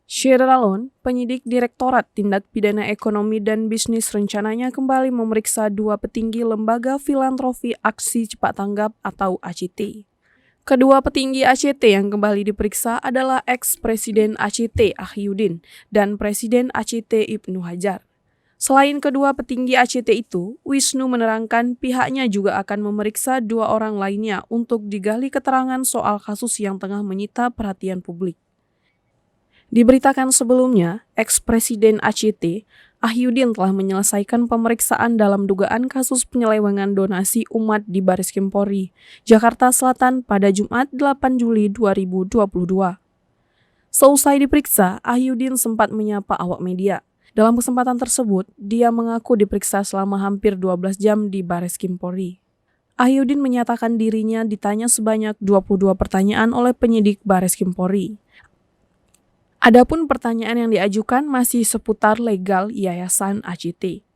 Sherra Lone, penyidik Direktorat Tindak Pidana Ekonomi dan Bisnis rencananya kembali memeriksa dua petinggi Lembaga Filantropi Aksi Cepat Tanggap atau ACT. Kedua petinggi ACT yang kembali diperiksa adalah ex-presiden ACT Ahyudin dan Presiden ACT Ibnu Hajar. Selain kedua petinggi ACT itu, Wisnu menerangkan pihaknya juga akan memeriksa dua orang lainnya untuk digali keterangan soal kasus yang tengah menyita perhatian publik. Diberitakan sebelumnya, ex-presiden ACT, Ahyudin telah menyelesaikan pemeriksaan dalam dugaan kasus penyelewengan donasi umat di Bareskrim Polri, Jakarta Selatan pada Jumat 8 Juli 2022. Seusai diperiksa, Ahyudin sempat menyapa awak media. Dalam kesempatan tersebut, dia mengaku diperiksa selama hampir 12 jam di Bareskrim Polri. Ahyudin menyatakan dirinya ditanya sebanyak 22 pertanyaan oleh penyidik Bareskrim Polri. Adapun pertanyaan yang diajukan masih seputar legal Yayasan ACT.